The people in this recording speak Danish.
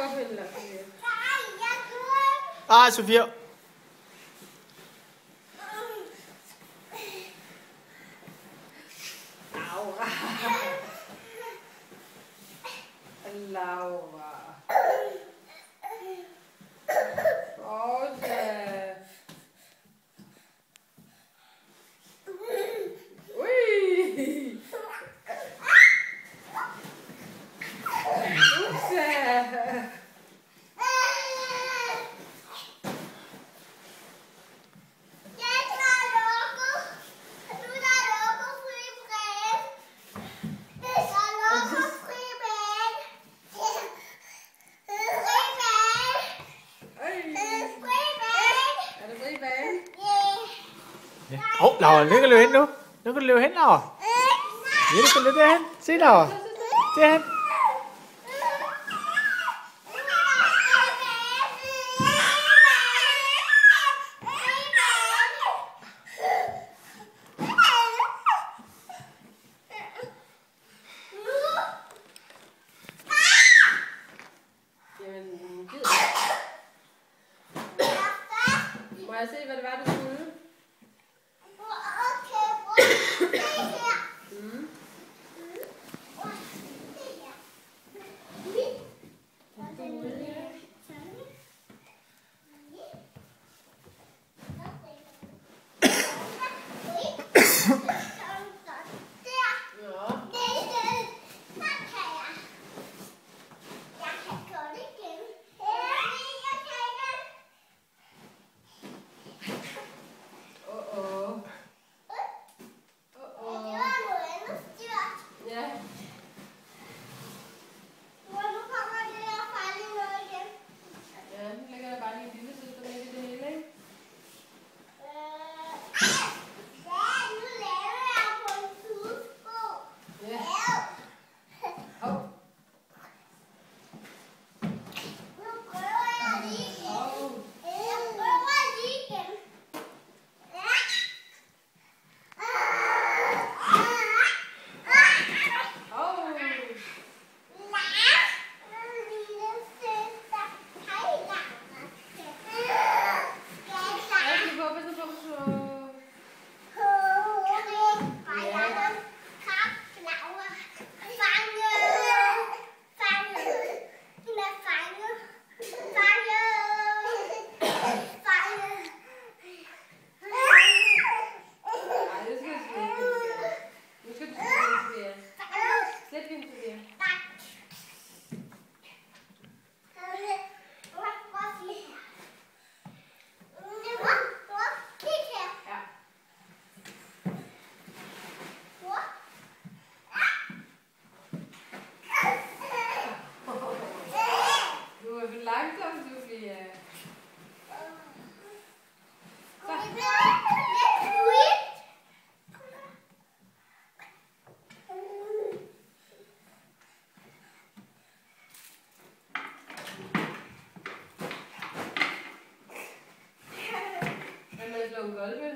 gå op eller Sofia. Sofia. Laura. Olle. Ui. Upsa. Laura, nu kan du løbe hen nu. Nu kan du løbe hen, Laura. Ja, du kan løbe derhen. Se, Laura. Derhen. Må jeg se, hvad det var, du skulle? Langsomt, Sofia. Kan man slå en golf?